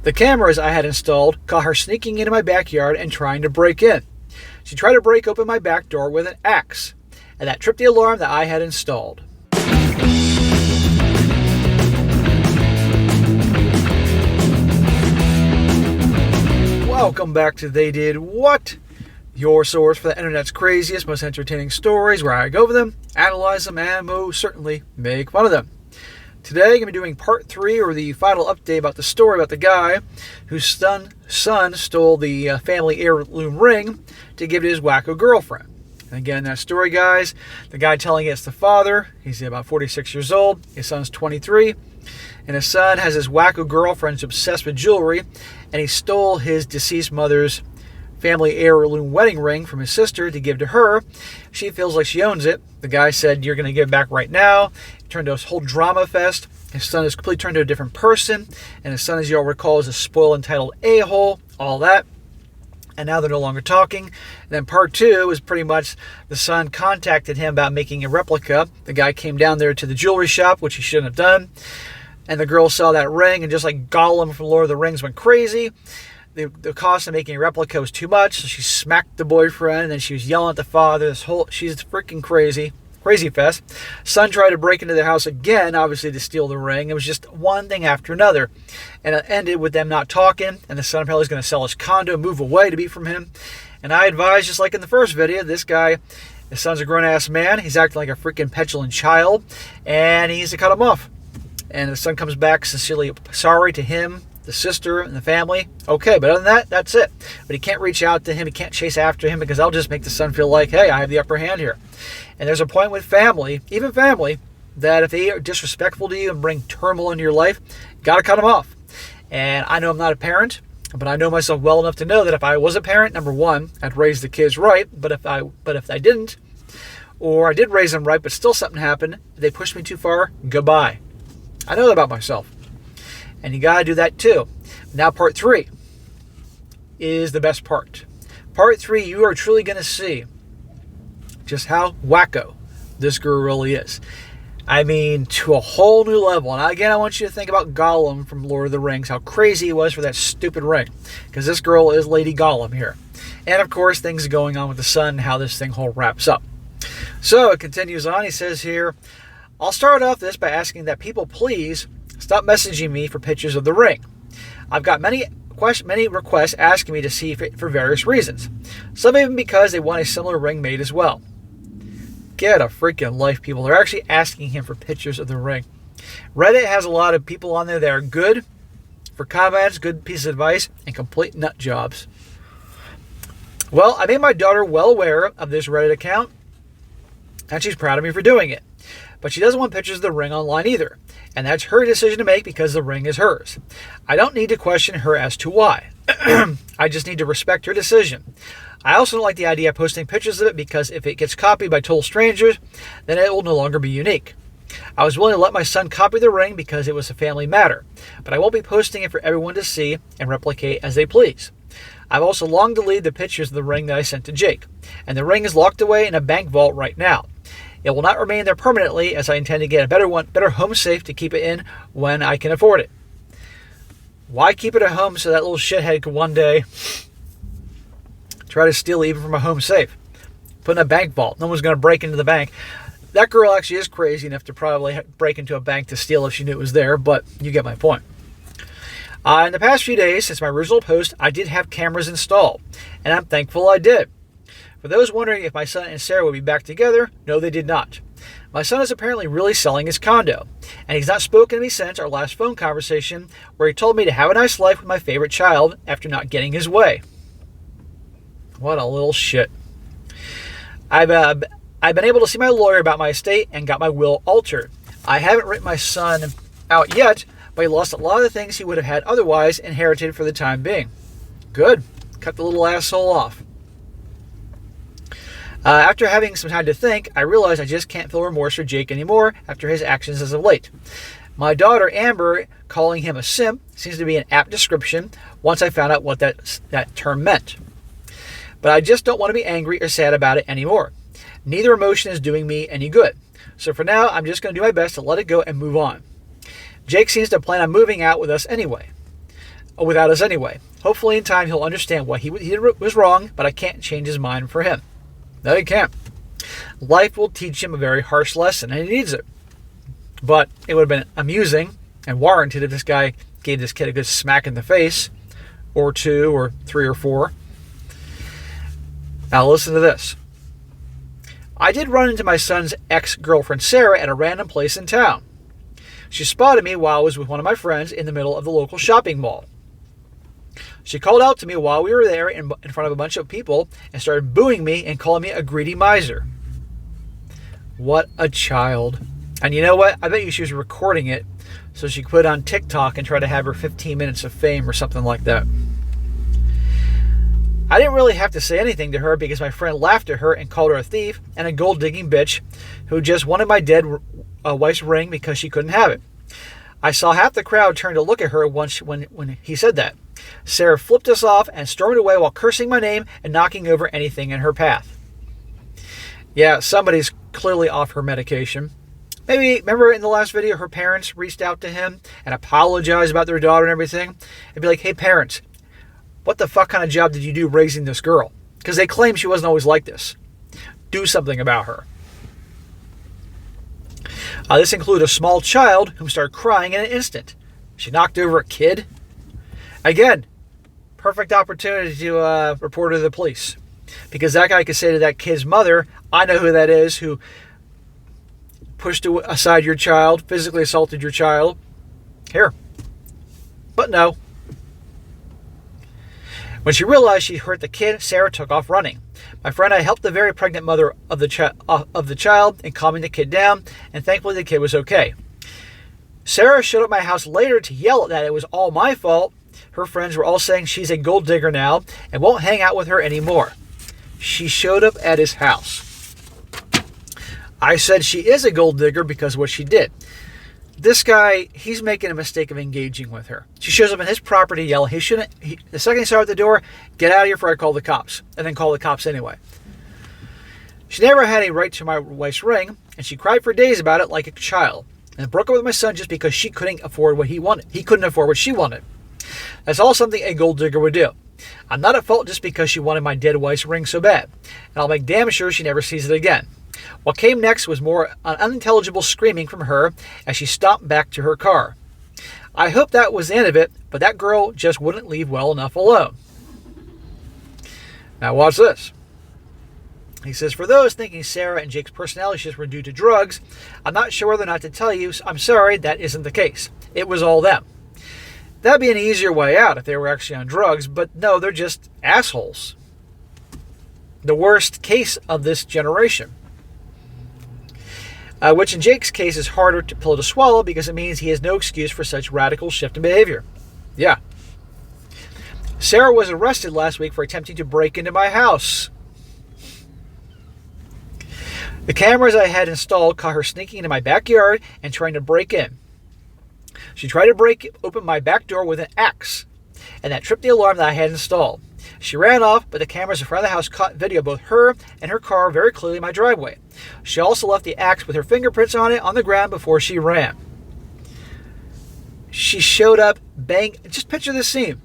The cameras I had installed caught her sneaking into my backyard and trying to break in. She tried to break open my back door with an axe, and that tripped the alarm that I had installed. Welcome back to They Did What? Your source for the internet's craziest, most entertaining stories, where I go over them, analyze them, and most certainly make fun of them. Today, I'm going to be doing part 3, or the final update about the story about the guy whose son stole the family heirloom ring to give to his wacko girlfriend. And again, that story, guys, the guy telling it's the father. He's about 46 years old. His son's 23. And his son has his wacko girlfriend who's obsessed with jewelry, and he stole his deceased mother's family heirloom wedding ring from his sister to give to her. She feels like she owns it. The guy said, "You're going to give it back right now." It turned to a whole drama fest. His son has completely turned to a different person, and his son, as you all recall, is a spoiled, entitled a-hole, all that. And now they're no longer talking. And then part 2 is pretty much the son contacted him about making a replica. The guy came down there to the jewelry shop, which he shouldn't have done. And the girl saw that ring, and just like Gollum from Lord of the Rings, went crazy. The cost of making a replica was too much, so she smacked the boyfriend, and then she was yelling at the father. She's freaking crazy. Crazy fest. Son tried to break into the house again, obviously to steal the ring. It was just one thing after another. And it ended with them not talking, and the son apparently is going to sell his condo and move away to be from him. And I advise, just like in the first video, this guy, his son's a grown-ass man. He's acting like a freaking petulant child, and he needs to cut him off. And the son comes back sincerely sorry to him, the sister, and the family. Okay, but other than that, that's it. But he can't reach out to him. He can't chase after him, because that'll just make the son feel like, hey, I have the upper hand here. And there's a point with family, even family, that if they are disrespectful to you and bring turmoil into your life, you got to cut them off. And I know I'm not a parent, but I know myself well enough to know that if I was a parent, number one, I'd raise the kids right. But if I didn't, or I did raise them right, but still something happened, they pushed me too far, goodbye. I know that about myself. And you got to do that too. Now part 3 is the best part. Part 3, you are truly going to see just how wacko this girl really is. I mean, to a whole new level. And again, I want you to think about Gollum from Lord of the Rings, how crazy he was for that stupid ring. Because this girl is Lady Gollum here. And of course, things going on with the son, how this thing whole wraps up. So it continues on. He says here, "I'll start off this by asking that people please stop messaging me for pictures of the ring. I've got many requests asking me to see it for various reasons. Some even because they want a similar ring made as well." Get a freaking life, people. They're actually asking him for pictures of the ring. Reddit has a lot of people on there that are good for comments, good pieces of advice, and complete nut jobs. Well, I made my daughter well aware of this Reddit account, and she's proud of me for doing it. But she doesn't want pictures of the ring online either. And that's her decision to make, because the ring is hers. I don't need to question her as to why. I just need to respect her decision. I also don't like the idea of posting pictures of it, because if it gets copied by total strangers, then it will no longer be unique. I was willing to let my son copy the ring because it was a family matter, but I won't be posting it for everyone to see and replicate as they please. I've also long deleted the pictures of the ring that I sent to Jake, and the ring is locked away in a bank vault right now. It will not remain there permanently, as I intend to get a better home safe to keep it in when I can afford it. Why keep it at home so that little shithead could one day try to steal even from a home safe? Put in a bank vault. No one's going to break into the bank. That girl actually is crazy enough to probably break into a bank to steal if she knew it was there, but you get my point. In the past few days, since my original post, I did have cameras installed, and I'm thankful I did. For those wondering if my son and Sarah would be back together, no, they did not. My son is apparently really selling his condo, and he's not spoken to me since our last phone conversation, where he told me to have a nice life with my favorite child after not getting his way. What a little shit. I've been able to see my lawyer about my estate and got my will altered. I haven't written my son out yet, but he lost a lot of the things he would have had otherwise inherited for the time being. Good. Cut the little asshole off. After having some time to think, I realized I just can't feel remorse for Jake anymore after his actions as of late. My daughter, Amber, calling him a simp seems to be an apt description once I found out what that term meant. But I just don't want to be angry or sad about it anymore. Neither emotion is doing me any good. So for now, I'm just going to do my best to let it go and move on. Jake seems to plan on moving out with us anyway. without us anyway. Hopefully in time he'll understand what he did was wrong, but I can't change his mind for him. No, you can't. Life will teach him a very harsh lesson, and he needs it. But it would have been amusing and warranted if this guy gave this kid a good smack in the face, or 2, or 3, or 4. Now listen to this. I did run into my son's ex-girlfriend Sarah at a random place in town. She spotted me while I was with one of my friends in the middle of the local shopping mall. She called out to me while we were there in front of a bunch of people and started booing me and calling me a greedy miser. What a child. And you know what? I bet you she was recording it so she could put it on TikTok and try to have her 15 minutes of fame or something like that. I didn't really have to say anything to her because my friend laughed at her and called her a thief and a gold-digging bitch who just wanted my dead wife's ring because she couldn't have it. I saw half the crowd turn to look at her when he said that. Sarah flipped us off and stormed away while cursing my name and knocking over anything in her path. Yeah, somebody's clearly off her medication. Maybe, remember in the last video, her parents reached out to him and apologized about their daughter and everything? And be like, hey parents, what the fuck kind of job did you do raising this girl? Because they claim she wasn't always like this. Do something about her. This included a small child who started crying in an instant. She knocked over a kid. Again, perfect opportunity to report her to the police. Because that guy could say to that kid's mother, I know who that is, who pushed aside your child, physically assaulted your child. Here. But no. When she realized she hurt the kid, Sarah took off running. My friend and I helped the very pregnant mother of the child in calming the kid down, and thankfully the kid was okay. Sarah showed up at my house later to yell that it was all my fault. Her friends were all saying she's a gold digger now and won't hang out with her anymore. She showed up at his house. I said she is a gold digger because of what she did. This guy, he's making a mistake of engaging with her. She shows up in his property yelling. The second he saw her at the door, get out of here before I call the cops. And then call the cops anyway. She never had a right to my wife's ring, and she cried for days about it like a child. And broke up with my son just because she couldn't afford what he wanted. He couldn't afford what she wanted. That's all something a gold digger would do. I'm not at fault just because she wanted my dead wife's ring so bad. And I'll make damn sure she never sees it again. What came next was more unintelligible screaming from her as she stomped back to her car. I hope that was the end of it, but that girl just wouldn't leave well enough alone. Now watch this. He says, for those thinking Sarah and Jake's personality shifts were due to drugs, I'm not sure whether or not to tell you, I'm sorry, that isn't the case. It was all them. That'd be an easier way out if they were actually on drugs, but no, they're just assholes. The worst case of this generation. Which in Jake's case is harder pill to swallow because it means he has no excuse for such radical shift in behavior. Yeah. Sarah was arrested last week for attempting to break into my house. The cameras I had installed caught her sneaking into my backyard and trying to break in. She tried to break open my back door with an axe, and that tripped the alarm that I had installed. She ran off, but the cameras in front of the house caught video of both her and her car very clearly in my driveway. She also left the axe with her fingerprints on it on the ground before she ran. She showed up, bang. Just picture this scene.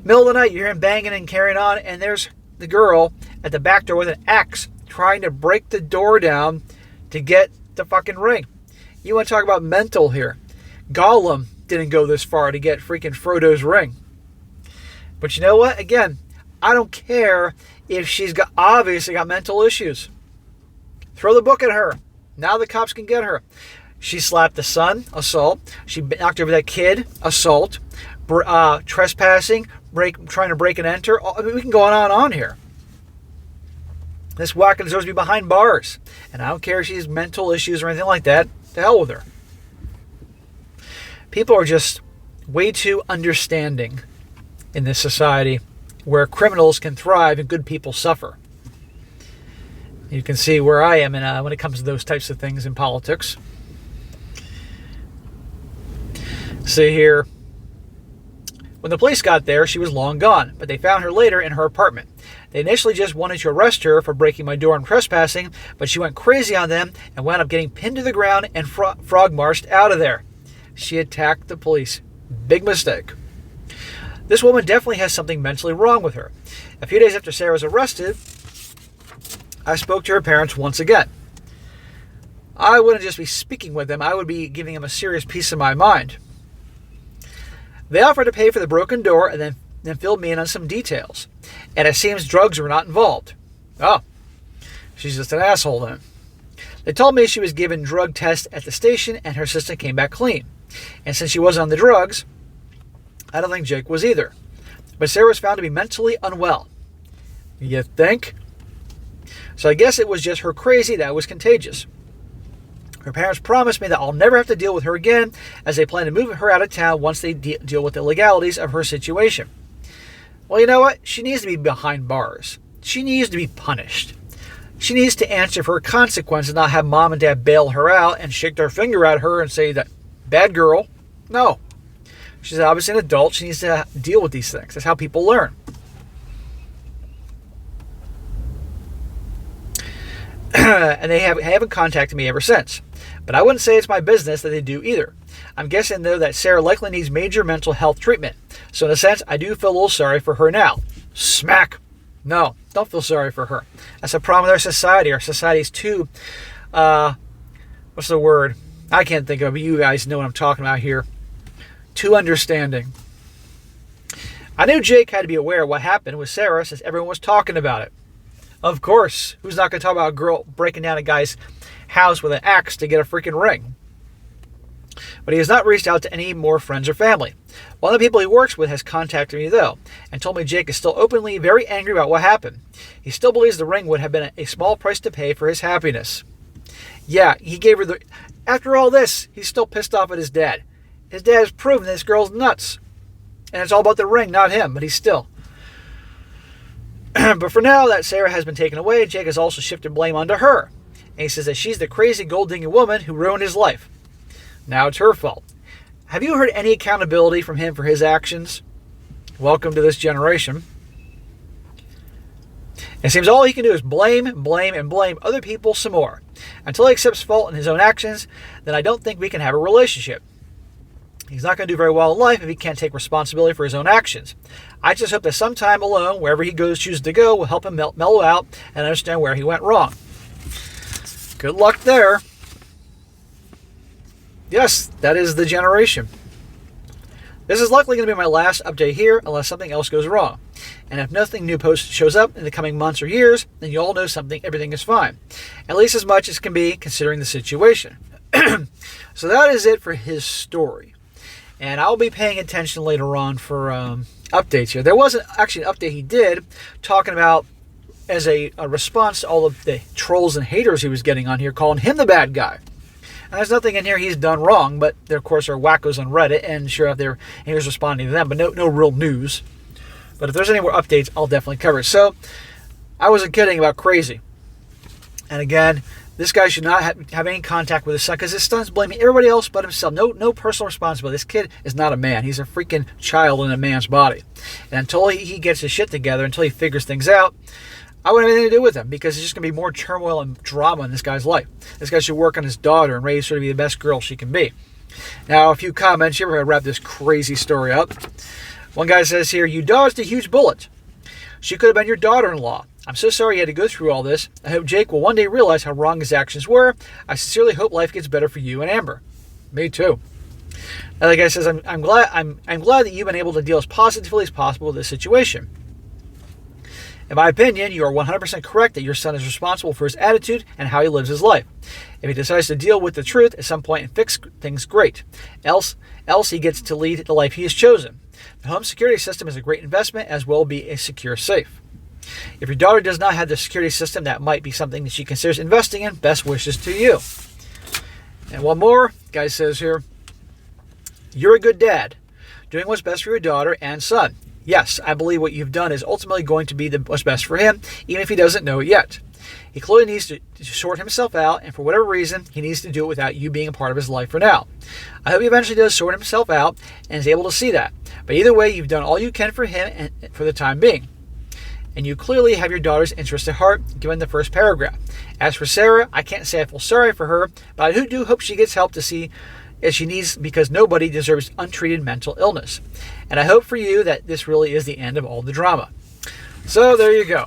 Middle of the night, you hear him banging and carrying on, and there's the girl at the back door with an axe trying to break the door down to get the fucking ring. You want to talk about mental here. Gollum didn't go this far to get freaking Frodo's ring. But you know what? Again, I don't care if she's obviously got mental issues. Throw the book at her. Now the cops can get her. She slapped the son, assault. She knocked over that kid, assault. Trespassing, trying to break and enter. We can go on and on here. This whacker deserves to be behind bars. And I don't care if she has mental issues or anything like that. To hell with her. People are just way too understanding in this society where criminals can thrive and good people suffer. You can see where I am when it comes to those types of things in politics. See here. When the police got there, she was long gone, but they found her later in her apartment. They initially just wanted to arrest her for breaking my door and trespassing, but she went crazy on them and wound up getting pinned to the ground and frog-marched out of there. She attacked the police. Big mistake. This woman definitely has something mentally wrong with her. A few days after Sarah was arrested, I spoke to her parents once again. I wouldn't just be speaking with them, I would be giving them a serious piece of my mind. They offered to pay for the broken door and then filled me in on some details. And it seems drugs were not involved. Oh, she's just an asshole then. They told me she was given drug tests at the station and her system came back clean. And since she wasn't on the drugs, I don't think Jake was either. But Sarah was found to be mentally unwell. You think? So I guess it was just her crazy that was contagious. Her parents promised me that I'll never have to deal with her again, as they plan to move her out of town once they deal with the legalities of her situation. Well, you know what? She needs to be behind bars. She needs to be punished. She needs to answer for her consequences, not have mom and dad bail her out and shake their finger at her and say that, bad girl. No. She's obviously an adult. She needs to deal with these things. That's how people learn. And they haven't contacted me ever since. But I wouldn't say it's my business that they do either. I'm guessing, though, that Sarah likely needs major mental health treatment. So in a sense, I do feel a little sorry for her now. Smack. No, don't feel sorry for her. That's a problem with our society. Our society's too, what's the word? I can't think of it, but you guys know what I'm talking about here. Too understanding. I knew Jake had to be aware of what happened with Sarah since everyone was talking about it. Of course, who's not going to talk about a girl breaking down a guy's house with an axe to get a freaking ring? But he has not reached out to any more friends or family. One of the people he works with has contacted me, though, and told me Jake is still openly very angry about what happened. He still believes the ring would have been a small price to pay for his happiness. Yeah, he gave her the... After all this, he's still pissed off at his dad. His dad has proven this girl's nuts. And it's all about the ring, not him, but he's still... But for now that Sarah has been taken away, Jake has also shifted blame onto her. And he says that she's the crazy gold-digging woman who ruined his life. Now it's her fault. Have you heard any accountability from him for his actions? Welcome to this generation. It seems all he can do is blame, and blame other people some more. Until he accepts fault in his own actions, then I don't think we can have a relationship. He's not going to do very well in life if he can't take responsibility for his own actions. I just hope that some time alone, wherever he chooses to go, will help him mellow out and understand where he went wrong. Good luck there. Yes, that is the generation. This is likely going to be my last update here unless something else goes wrong. And if nothing new shows up in the coming months or years, then you all know everything is fine. At least as much as can be considering the situation. So that is it for his story. And I'll be paying attention later on for updates here. There was actually an update he did talking about as a response to all of the trolls and haters he was getting on here, calling him the bad guy. And there's nothing in here he's done wrong, but there, of course, are wackos on Reddit, and sure enough, he was responding to them, but no real news. But if there's any more updates, I'll definitely cover it. So, I wasn't kidding about crazy. And again, this guy should not have any contact with his son, because his son's blaming everybody else but himself. No personal responsibility. This kid is not a man. He's a freaking child in a man's body. And until he gets his shit together, until he figures things out, I wouldn't have anything to do with him, because it's just going to be more turmoil and drama in this guy's life. This guy should work on his daughter and raise her to be the best girl she can be. Now, a few comments here. We're going to wrap this crazy story up. One guy says here, you dodged a huge bullet. She could have been your daughter-in-law. I'm so sorry you had to go through all this. I hope Jake will one day realize how wrong his actions were. I sincerely hope life gets better for you and Amber. Me too. Another guy says, I'm glad that you've been able to deal as positively as possible with this situation. In my opinion, you are 100% correct that your son is responsible for his attitude and how he lives his life. If he decides to deal with the truth at some point and fix things, great. Else he gets to lead the life he has chosen. The home security system is a great investment, as will be a secure safe. If your daughter does not have the security system, that might be something that she considers investing in. Best wishes to you. And one more, guy says here, you're a good dad, doing what's best for your daughter and son. Yes, I believe what you've done is ultimately going to be what's best for him, even if he doesn't know it yet. He clearly needs to sort himself out, and for whatever reason, he needs to do it without you being a part of his life for now. I hope he eventually does sort himself out and is able to see that. But either way, you've done all you can for him and for the time being. And you clearly have your daughter's interest at heart, given the first paragraph. As for Sarah, I can't say I feel sorry for her, but I do hope she gets help to see as she needs, because nobody deserves untreated mental illness. And I hope for you that this really is the end of all the drama. So there you go.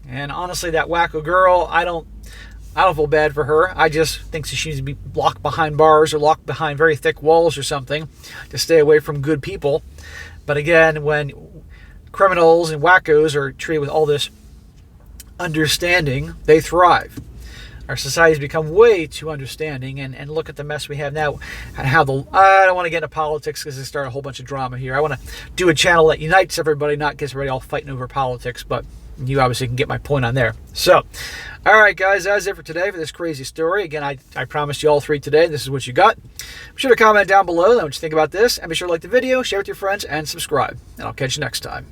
And honestly, that wacko girl, I don't feel bad for her. I just think she needs to be locked behind bars or locked behind very thick walls or something to stay away from good people. But again, when criminals and wackos are treated with all this understanding, they thrive. Our society's become way too understanding, and look at the mess we have now. And how I don't want to get into politics because it start a whole bunch of drama here. I want to do a channel that unites everybody, not gets everybody all fighting over politics, but you obviously can get my point on there. So, all right, guys, that's it for today for this crazy story. Again, I promised you all 3 today. This is what you got. Be sure to comment down below what you think about this, and be sure to like the video, share with your friends, and subscribe. And I'll catch you next time.